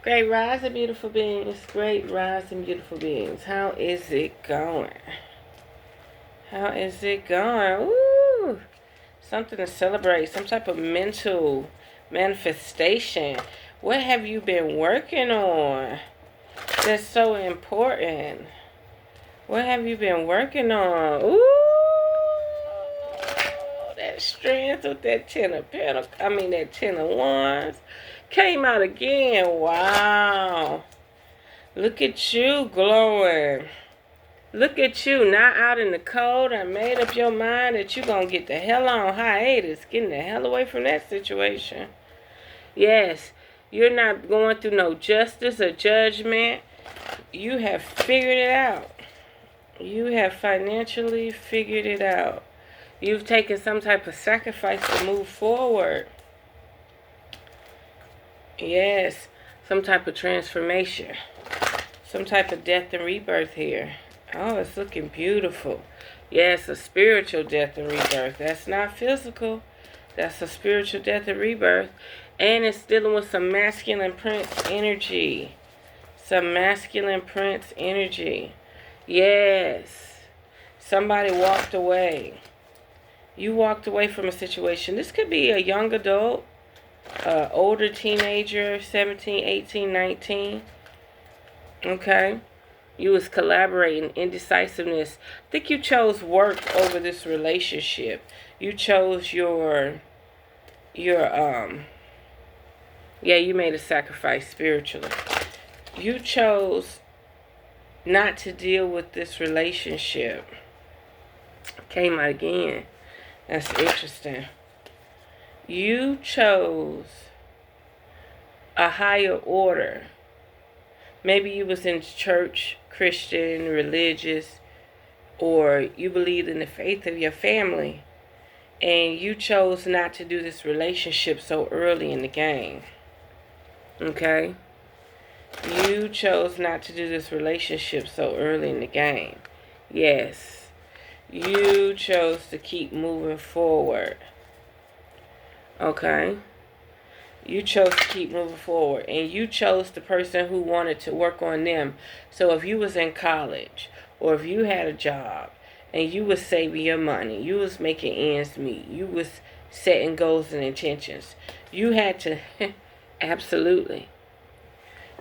Great rising, beautiful beings. Great rising, beautiful beings. How is it going? How is it going? Woo! Something to celebrate. Some type of mental manifestation. What have you been working on? That's so important. What have you been working on? Ooh! That strength with that 10 of pentacles. That 10 of wands. Came out again. Wow. Look at you glowing. Look at you, not out in the cold. I made up your mind that you're going to get the hell on hiatus. Getting the hell away from that situation. Yes, you're not going through no justice or judgment. You have figured it out. You have financially figured it out. You've taken some type of sacrifice to move forward. Yes, some type of transformation. Some type of death and rebirth here. Oh, it's looking beautiful. Yes, a spiritual death and rebirth. That's not physical. That's a spiritual death and rebirth. And it's dealing with some masculine prince energy. Some masculine prince energy. Yes. Somebody walked away. You walked away from a situation. This could be a young adult. Older teenager, 17, 18, 19. Okay. You was collaborating, indecisiveness. I think you chose work over this relationship. You chose you made a sacrifice spiritually. You chose not to deal with this relationship. Came out again. That's interesting. You chose a higher order. Maybe you was in church, Christian, religious, or you believed in the faith of your family, and you chose not to do this relationship so early in the game. Okay? You chose not to do this relationship so early in the game. Yes. You chose to keep moving forward. Okay? You chose to keep moving forward. And you chose the person who wanted to work on them. So if you was in college, or if you had a job, and you was saving your money, you was making ends meet, you was setting goals and intentions, you had to, absolutely.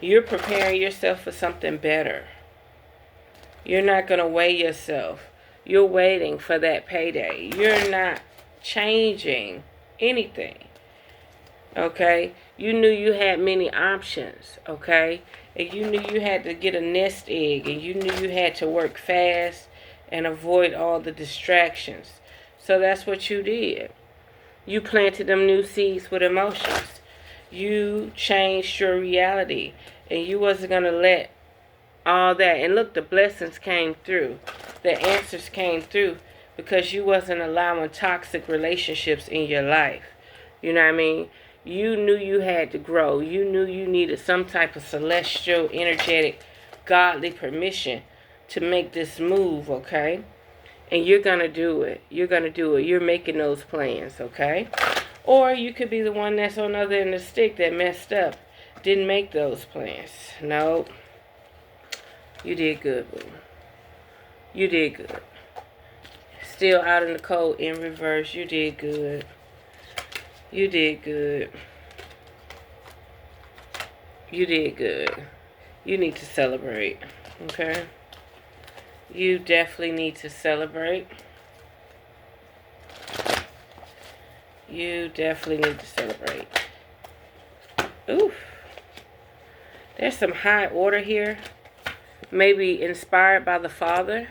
You're preparing yourself for something better. You're not going to weigh yourself. You're waiting for that payday. You're not changing anything. Okay? You knew you had many options. Okay? And you knew you had to get a nest egg. And you knew you had to work fast and avoid all the distractions. So that's what you did. You planted them new seeds with emotions. You changed your reality. And you wasn't going to let all that. And look, the blessings came through. The answers came through because you wasn't allowing toxic relationships in your life. You know what I mean? You knew you had to grow. You knew you needed some type of celestial, energetic, godly permission to make this move, okay? And you're going to do it. You're going to do it. You're making those plans, okay? Or you could be the one that's on the other end of the stick that messed up. Didn't make those plans. No. You did good, boo. You did good. Still out in the cold in reverse. You did good. You did good. You did good. You need to celebrate. Okay? You definitely need to celebrate. You definitely need to celebrate. Oof. There's some high order here. Maybe inspired by the father.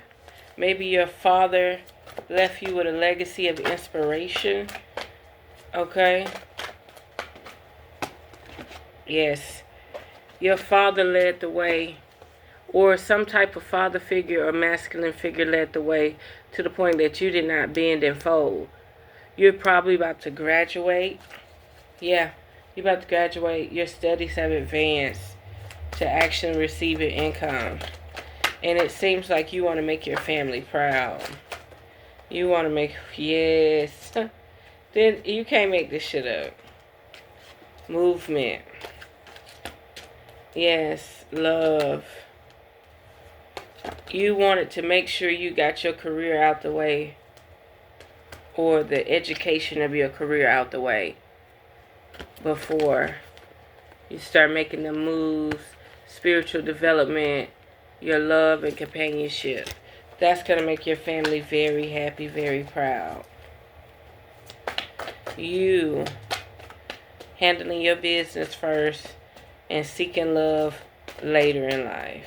Maybe your father left you with a legacy of inspiration. Okay? Yes. Your father led the way. Or some type of father figure or masculine figure led the way to the point that you did not bend and fold. You're probably about to graduate. Yeah. You're about to graduate. Your studies have advanced to actually receiving income. And it seems like you want to make your family proud. You want to make, yes. Then you can't make this shit up. Movement. Yes, love. You wanted to make sure you got your career out the way, or the education of your career out the way, before you start making the moves, spiritual development, your love and companionship. That's going to make your family very happy, very proud. You handling your business first and seeking love later in life.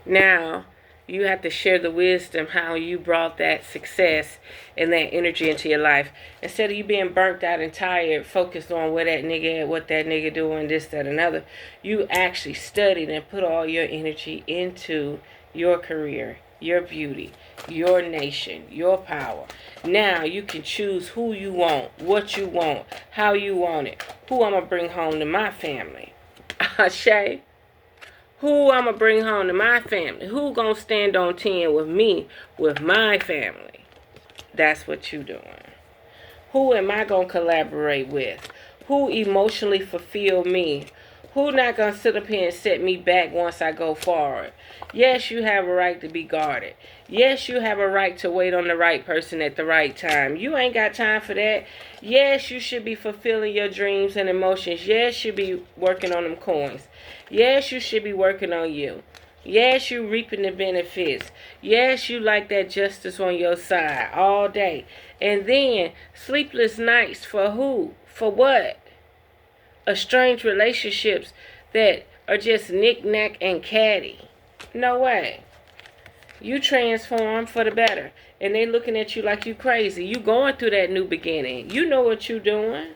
Now, you have to share the wisdom how you brought that success and that energy into your life. Instead of you being burnt out and tired, focused on where that nigga at, what that nigga doing, this, that, another, you actually studied and put all your energy into your career, your beauty, your nation, your power. Now you can choose who you want, what you want, how you want it, who I'm going to bring home to my family. Shay. Who I'm going to bring home to my family? Who going to stand on 10 with me, with my family? That's what you doing. Who am I going to collaborate with? Who emotionally fulfill me? Who not going to sit up here and set me back once I go forward? Yes, you have a right to be guarded. Yes, you have a right to wait on the right person at the right time. You ain't got time for that. Yes, you should be fulfilling your dreams and emotions. Yes, you should be working on them coins. Yes, you should be working on you. Yes, you reaping the benefits. Yes, you like that justice on your side all day. And then, sleepless nights for who? For what? Estranged relationships that are just knick-knack and catty. No way. You transform for the better. And they looking at you like you crazy. You going through that new beginning. You know what you doing.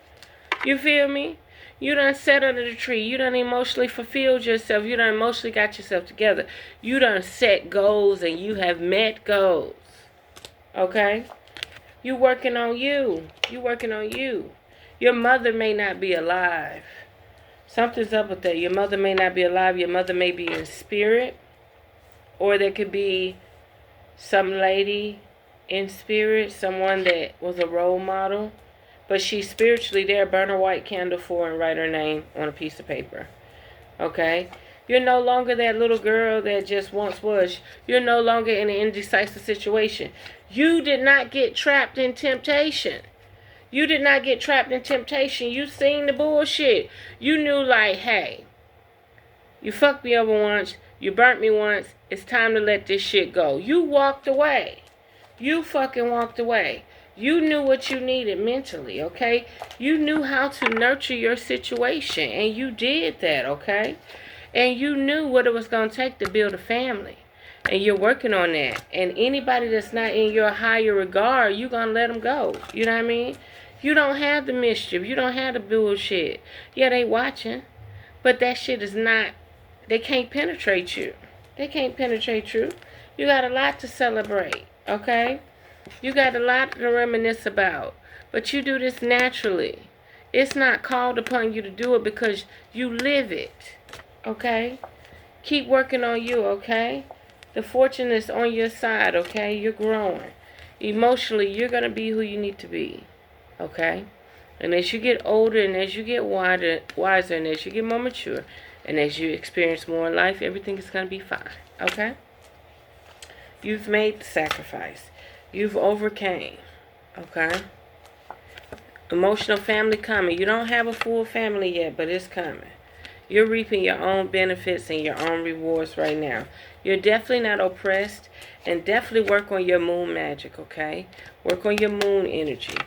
You feel me? You done sat under the tree. You done emotionally fulfilled yourself. You done emotionally got yourself together. You done set goals and you have met goals. Okay? You working on you. You working on you. Your mother may not be alive. Something's up with that. Your mother may not be alive. Your mother may be in spirit. Or there could be some lady in spirit. Someone that was a role model. But she's spiritually there. Burn a white candle for her and write her name on a piece of paper. Okay? You're no longer that little girl that just once was. You're no longer in an indecisive situation. You did not get trapped in temptation. You did not get trapped in temptation. You seen the bullshit. You knew like, hey, you fucked me over once. You burnt me once. It's time to let this shit go. You walked away. You fucking walked away. You knew what you needed mentally, okay? You knew how to nurture your situation, and you did that, okay? And you knew what it was going to take to build a family, and you're working on that. And anybody that's not in your higher regard, you're going to let them go. You know what I mean? You don't have the mischief. You don't have the bullshit. Yeah, they watching, but that shit is not, they can't penetrate you. They can't penetrate you. You got a lot to celebrate, okay? You got a lot to reminisce about. But you do this naturally. It's not called upon you to do it because you live it. Okay? Keep working on you, okay? The fortune is on your side, okay? You're growing. Emotionally, you're going to be who you need to be. Okay? And as you get older and as you get wiser and as you get more mature and as you experience more in life, everything is going to be fine. Okay? You've made the sacrifice. You've overcame, okay? Emotional family coming. You don't have a full family yet, but it's coming. You're reaping your own benefits and your own rewards right now. You're definitely not oppressed, and definitely work on your moon magic, okay? Work on your moon energy.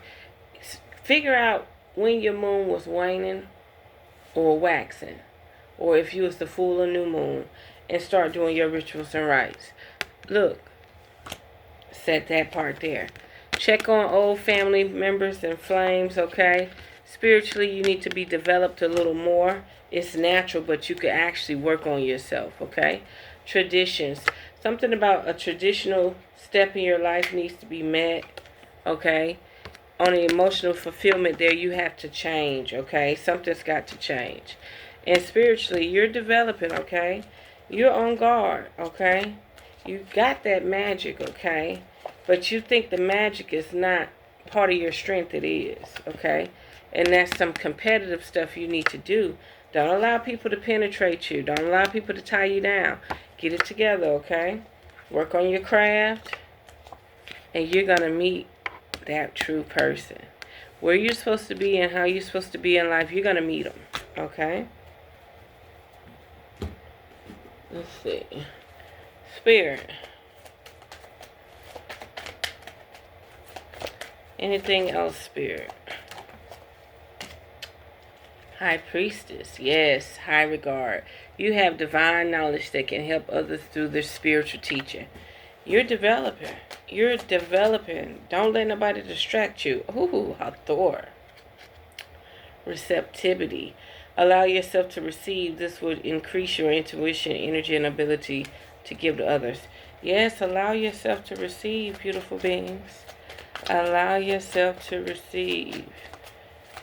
Figure out when your moon was waning or waxing, or if you was the full or new moon, and start doing your rituals and rites. Look. Set that part there. Check on old family members and flames, okay? Spiritually, you need to be developed a little more. It's natural, but you can actually work on yourself, okay? Traditions. Something about a traditional step in your life needs to be met, okay? On the emotional fulfillment there, you have to change, okay? Something's got to change. And spiritually, you're developing, okay? You're on guard, okay? You got that magic, okay? But you think the magic is not part of your strength it is, okay? And that's some competitive stuff you need to do. Don't allow people to penetrate you. Don't allow people to tie you down. Get it together, okay? Work on your craft, and you're going to meet that true person. Where you're supposed to be and how you're supposed to be in life, you're going to meet them, okay? Let's see. Spirit. Anything else, Spirit? High Priestess. Yes, high regard. You have divine knowledge that can help others through their spiritual teaching. You're developing. You're developing. Don't let nobody distract you. Ooh, Hathor. Receptivity. Allow yourself to receive. This would increase your intuition, energy, and ability to give to others. Yes, allow yourself to receive, beautiful beings. Allow yourself to receive.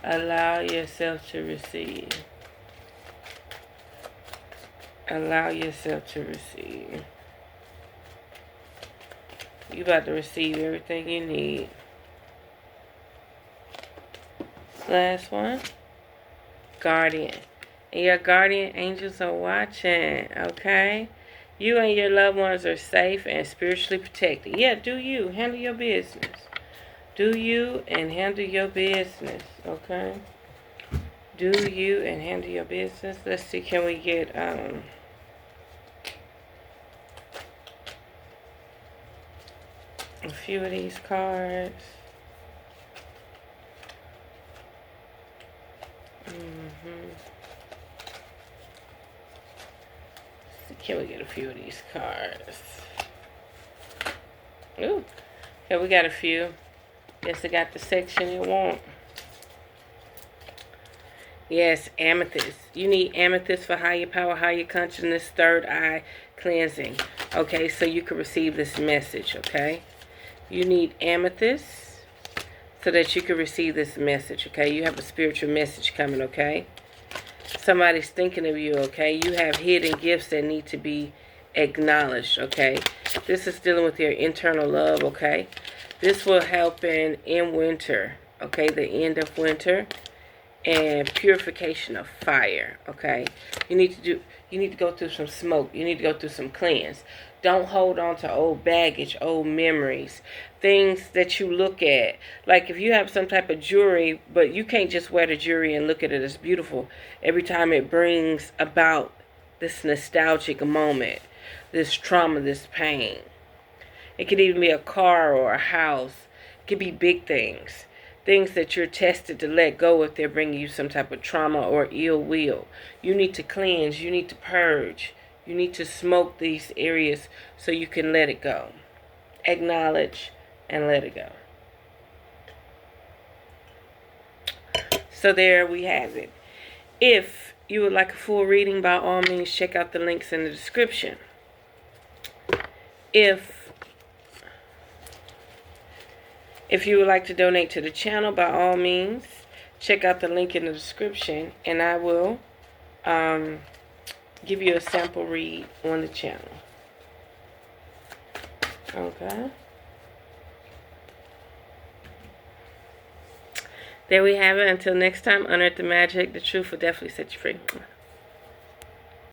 Allow yourself to receive. Allow yourself to receive. You about to receive everything you need. Last one. Guardian. And your guardian angels are watching, okay? You and your loved ones are safe and spiritually protected. Yeah, do you. Handle your business. Do you and handle your business, okay? Do you and handle your business. Let's see, can we get a few of these cards? Can we get a few of these cards? Ooh, okay, we got a few. Guess I got the section you want. Yes, amethyst. You need amethyst for higher power, higher consciousness, third eye cleansing. Okay, so you can receive this message, okay? You need amethyst so that you can receive this message, okay? You have a spiritual message coming, okay? Somebody's thinking of you, okay? You have hidden gifts that need to be acknowledged, okay? This is dealing with your internal love, okay? This will help in winter, okay? The end of winter and purification of fire, okay? You need to go through some smoke. You need to go through some cleanse. Don't hold on to old baggage, old memories, things that you look at. Like if you have some type of jewelry, but you can't just wear the jewelry and look at it as beautiful every time it brings about this nostalgic moment, this trauma, this pain. It could even be a car or a house. It could be big things. Things that you're tested to let go if they're bringing you some type of trauma or ill will. You need to cleanse. You need to purge. You need to smoke these areas so you can let it go. Acknowledge and let it go. So there we have it. If you would like a full reading, by all means, check out the links in the description. If you would like to donate to the channel, by all means, check out the link in the description, and I will give you a sample read on the channel. Okay. There we have it. Until next time, unearth the magic. The truth will definitely set you free.